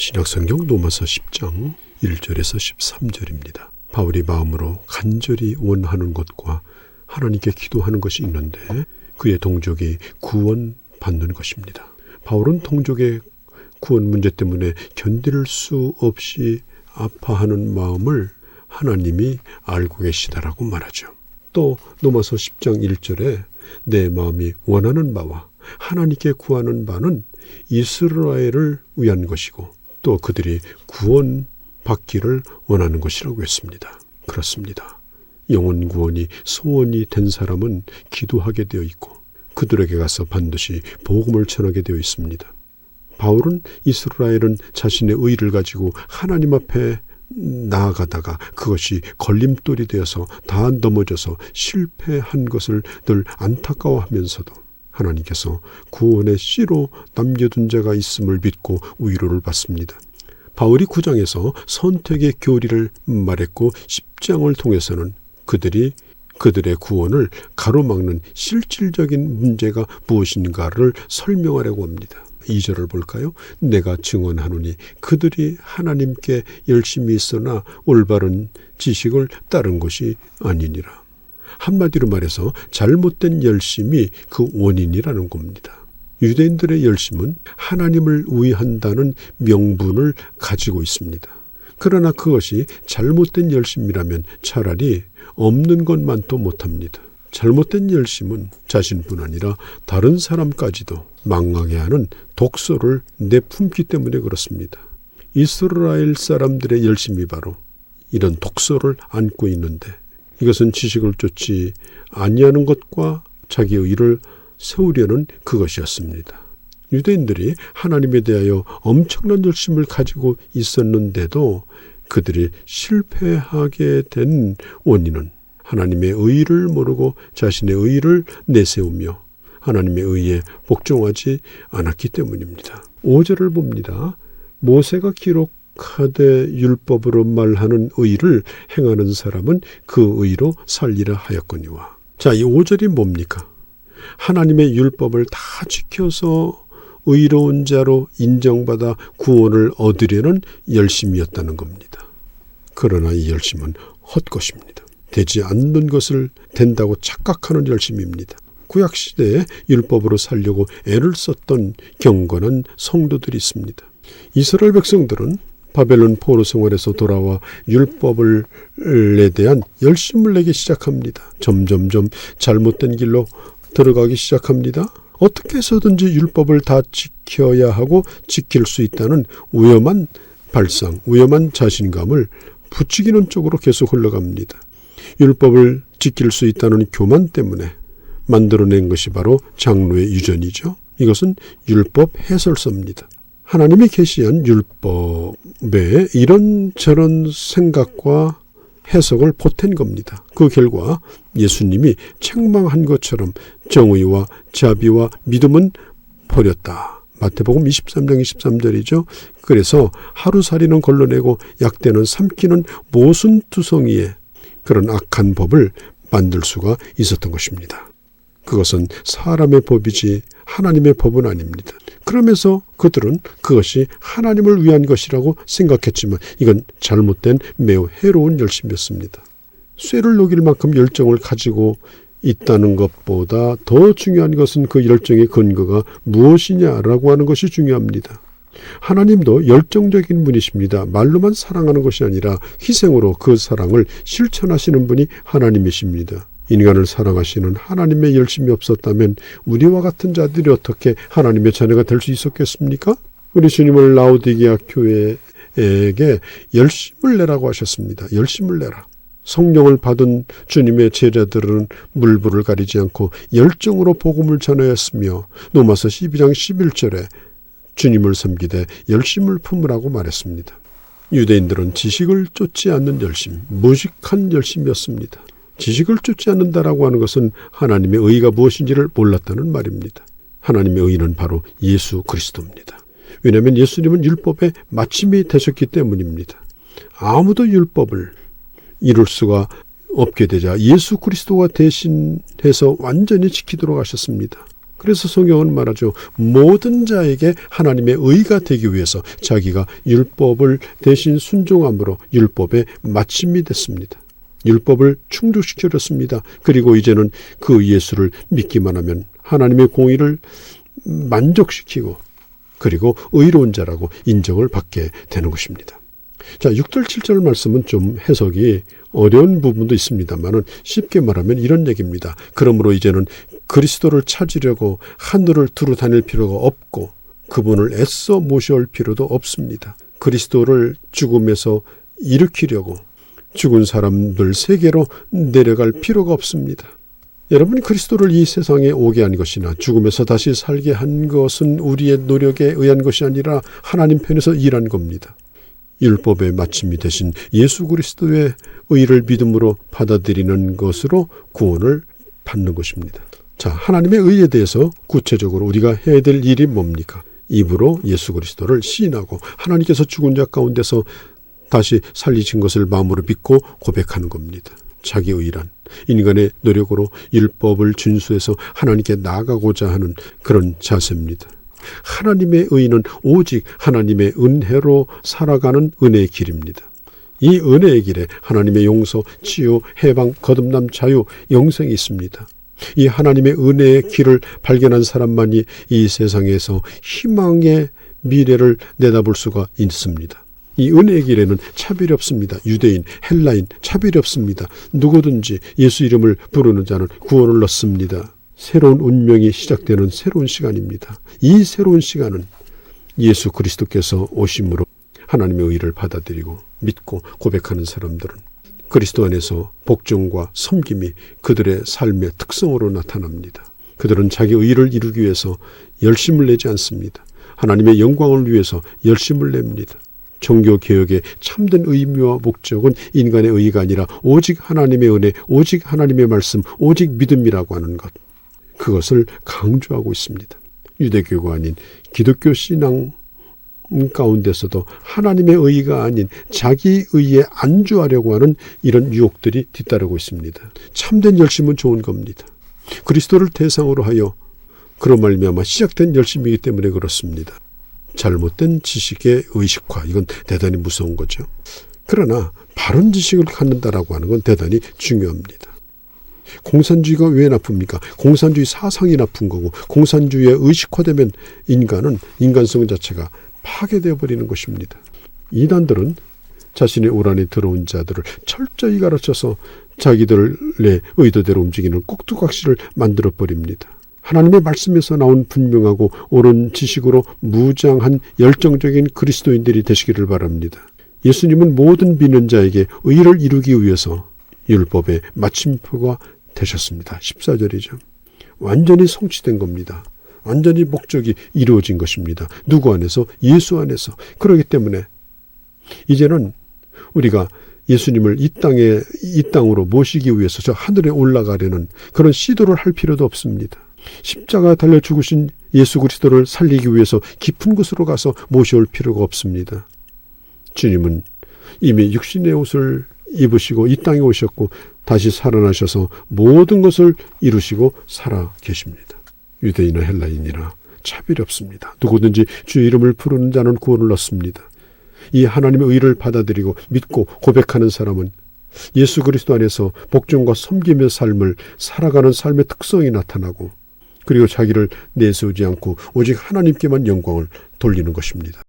신약성경 로마서 10장 1절에서 13절입니다. 바울이 마음으로 간절히 원하는 것과 하나님께 기도하는 것이 있는데 그의 동족이 구원받는 것입니다. 바울은 동족의 구원 문제 때문에 견딜 수 없이 아파하는 마음을 하나님이 알고 계시다라고 말하죠. 또 로마서 10장 1절에 내 마음이 원하는 바와 하나님께 구하는 바는 이스라엘을 위한 것이고 또 그들이 구원받기를 원하는 것이라고 했습니다. 그렇습니다. 영혼 구원이 소원이 된 사람은 기도하게 되어 있고 그들에게 가서 반드시 복음을 전하게 되어 있습니다. 바울은 이스라엘은 자신의 의를 가지고 하나님 앞에 나아가다가 그것이 걸림돌이 되어서 다 넘어져서 실패한 것을 늘 안타까워하면서도 하나님께서 구원의 씨로 남겨둔 자가 있음을 믿고 위로를 받습니다. 바울이 9장에서 선택의 교리를 말했고 10장을 통해서는 그들의 구원을 가로막는 실질적인 문제가 무엇인가를 설명하려고 합니다. 2절을 볼까요? 내가 증언하노니 그들이 하나님께 열심히 있으나 올바른 지식을 따른 것이 아니니라. 한마디로 말해서 잘못된 열심이 그 원인이라는 겁니다. 유대인들의 열심은 하나님을 위한다는 명분을 가지고 있습니다. 그러나 그것이 잘못된 열심이라면 차라리 없는 것만도 못합니다. 잘못된 열심은 자신뿐 아니라 다른 사람까지도 망하게 하는 독소를 내품기 때문에 그렇습니다. 이스라엘 사람들의 열심이 바로 이런 독소를 안고 있는데 이것은 지식을 쫓지 아니하는 것과 자기의 일을 세우려는 그것이었습니다. 유대인들이 하나님에 대하여 엄청난 열심을 가지고 있었는데도 그들이 실패하게 된 원인은 하나님의 의를 모르고 자신의 의를 내세우며 하나님의 의에 복종하지 않았기 때문입니다. 5절을 봅니다. 모세가 기록하되 율법으로 말하는 의를 행하는 사람은 그 의로 살리라 하였거니와. 자, 이 5절이 뭡니까? 하나님의 율법을 다 지켜서 의로운 자로 인정받아 구원을 얻으려는 열심이었다는 겁니다. 그러나 이 열심은 헛것입니다. 되지 않는 것을 된다고 착각하는 열심입니다. 구약시대에 율법으로 살려고 애를 썼던 경건한 성도들이 있습니다. 이스라엘 백성들은 바벨론 포로 생활에서 돌아와 율법에 대한 열심을 내기 시작합니다. 점점점 잘못된 길로 들어가기 시작합니다. 어떻게 해서든지 율법을 다 지켜야 하고 지킬 수 있다는 위험한 발상, 위험한 자신감을 부추기는 쪽으로 계속 흘러갑니다. 율법을 지킬 수 있다는 교만 때문에 만들어낸 것이 바로 장로의 유전이죠. 이것은 율법 해설서입니다. 하나님이 계시한 율법에 이런저런 생각과 해석을 보탠 겁니다. 그 결과 예수님이 책망한 것처럼 정의와 자비와 믿음은 버렸다. 마태복음 23장 23절이죠. 그래서 하루살이는 걸러내고 약대는 삼키는 모순투성이의 그런 악한 법을 만들 수가 있었던 것입니다. 그것은 사람의 법이지 하나님의 법은 아닙니다. 그러면서 그들은 그것이 하나님을 위한 것이라고 생각했지만 이건 잘못된 매우 해로운 열심이었습니다. 쇠를 녹일 만큼 열정을 가지고 있다는 것보다 더 중요한 것은 그 열정의 근거가 무엇이냐라고 하는 것이 중요합니다. 하나님도 열정적인 분이십니다. 말로만 사랑하는 것이 아니라 희생으로 그 사랑을 실천하시는 분이 하나님이십니다. 인간을 사랑하시는 하나님의 열심이 없었다면 우리와 같은 자들이 어떻게 하나님의 자녀가 될 수 있었겠습니까? 우리 주님을 라오디게아 교회에게 열심을 내라고 하셨습니다. 열심을 내라. 성령을 받은 주님의 제자들은 물불을 가리지 않고 열정으로 복음을 전하였으며 로마서 12장 11절에 주님을 섬기되 열심을 품으라고 말했습니다. 유대인들은 지식을 쫓지 않는 열심, 무식한 열심이었습니다. 지식을 쫓지 않는다라고 하는 것은 하나님의 의가 무엇인지를 몰랐다는 말입니다. 하나님의 의는 바로 예수 그리스도입니다. 왜냐하면 예수님은 율법의 마침이 되셨기 때문입니다. 아무도 율법을 이룰 수가 없게 되자 예수 그리스도가 대신해서 완전히 지키도록 하셨습니다. 그래서 성경은 말하죠. 모든 자에게 하나님의 의가 되기 위해서 자기가 율법을 대신 순종함으로 율법의 마침이 됐습니다. 율법을 충족시켜줬습니다. 그리고 이제는 그 예수를 믿기만 하면 하나님의 공의를 만족시키고 그리고 의로운 자라고 인정을 받게 되는 것입니다. 자, 6절 7절 말씀은 좀 해석이 어려운 부분도 있습니다만 쉽게 말하면 이런 얘기입니다. 그러므로 이제는 그리스도를 찾으려고 하늘을 두루 다닐 필요가 없고 그분을 애써 모셔올 필요도 없습니다. 그리스도를 죽음에서 일으키려고 죽은 사람들 세계로 내려갈 필요가 없습니다. 여러분, 그리스도를 이 세상에 오게 한 것이나 죽음에서 다시 살게 한 것은 우리의 노력에 의한 것이 아니라 하나님 편에서 일한 겁니다. 율법의 마침이 되신 예수 그리스도의 의를 믿음으로 받아들이는 것으로 구원을 받는 것입니다. 자, 하나님의 의에 대해서 구체적으로 우리가 해야 될 일이 뭡니까? 입으로 예수 그리스도를 시인하고 하나님께서 죽은 자 가운데서 다시 살리신 것을 마음으로 믿고 고백하는 겁니다. 자기 의란 인간의 노력으로 율법을 준수해서 하나님께 나아가고자 하는 그런 자세입니다. 하나님의 의는 오직 하나님의 은혜로 살아가는 은혜의 길입니다. 이 은혜의 길에 하나님의 용서, 치유, 해방, 거듭남, 자유, 영생이 있습니다. 이 하나님의 은혜의 길을 발견한 사람만이 이 세상에서 희망의 미래를 내다볼 수가 있습니다. 이 은혜의 길에는 차별이 없습니다. 유대인, 헬라인 차별이 없습니다. 누구든지 예수 이름을 부르는 자는 구원을 얻습니다. 새로운 운명이 시작되는 새로운 시간입니다. 이 새로운 시간은 예수 그리스도께서 오심으로 하나님의 의를 받아들이고 믿고 고백하는 사람들은 그리스도 안에서 복종과 섬김이 그들의 삶의 특성으로 나타납니다. 그들은 자기 의를 이루기 위해서 열심을 내지 않습니다. 하나님의 영광을 위해서 열심을 냅니다. 종교개혁의 참된 의미와 목적은 인간의 의가 아니라 오직 하나님의 은혜, 오직 하나님의 말씀, 오직 믿음이라고 하는 것. 그것을 강조하고 있습니다. 유대교가 아닌 기독교 신앙 가운데서도 하나님의 의가 아닌 자기 의에 안주하려고 하는 이런 유혹들이 뒤따르고 있습니다. 참된 열심은 좋은 겁니다. 그리스도를 대상으로 하여 그런 말미암아 시작된 열심이기 때문에 그렇습니다. 잘못된 지식의 의식화, 이건 대단히 무서운 거죠. 그러나 바른 지식을 갖는다라고 하는 건 대단히 중요합니다. 공산주의가 왜 나쁩니까? 공산주의 사상이 나쁜 거고 공산주의에 의식화되면 인간은 인간성 자체가 파괴되어 버리는 것입니다. 이단들은 자신의 올 안에 들어온 자들을 철저히 가르쳐서 자기들의 의도대로 움직이는 꼭두각시를 만들어 버립니다. 하나님의 말씀에서 나온 분명하고 옳은 지식으로 무장한 열정적인 그리스도인들이 되시기를 바랍니다. 예수님은 모든 믿는 자에게 의를 이루기 위해서 율법의 마침표가 되셨습니다. 14절이죠. 완전히 성취된 겁니다. 완전히 목적이 이루어진 것입니다. 누구 안에서? 예수 안에서. 그렇기 때문에 이제는 우리가 예수님을 이 땅으로 모시기 위해서 저 하늘에 올라가려는 그런 시도를 할 필요도 없습니다. 십자가 달려 죽으신 예수 그리스도를 살리기 위해서 깊은 곳으로 가서 모셔올 필요가 없습니다. 주님은 이미 육신의 옷을 입으시고 이 땅에 오셨고 다시 살아나셔서 모든 것을 이루시고 살아 계십니다. 유대인이나 헬라인이나 차별이 없습니다. 누구든지 주의 이름을 부르는 자는 구원을 얻습니다. 이 하나님의 의를 받아들이고 믿고 고백하는 사람은 예수 그리스도 안에서 복종과 섬김의 삶을 살아가는 삶의 특성이 나타나고 그리고 자기를 내세우지 않고 오직 하나님께만 영광을 돌리는 것입니다.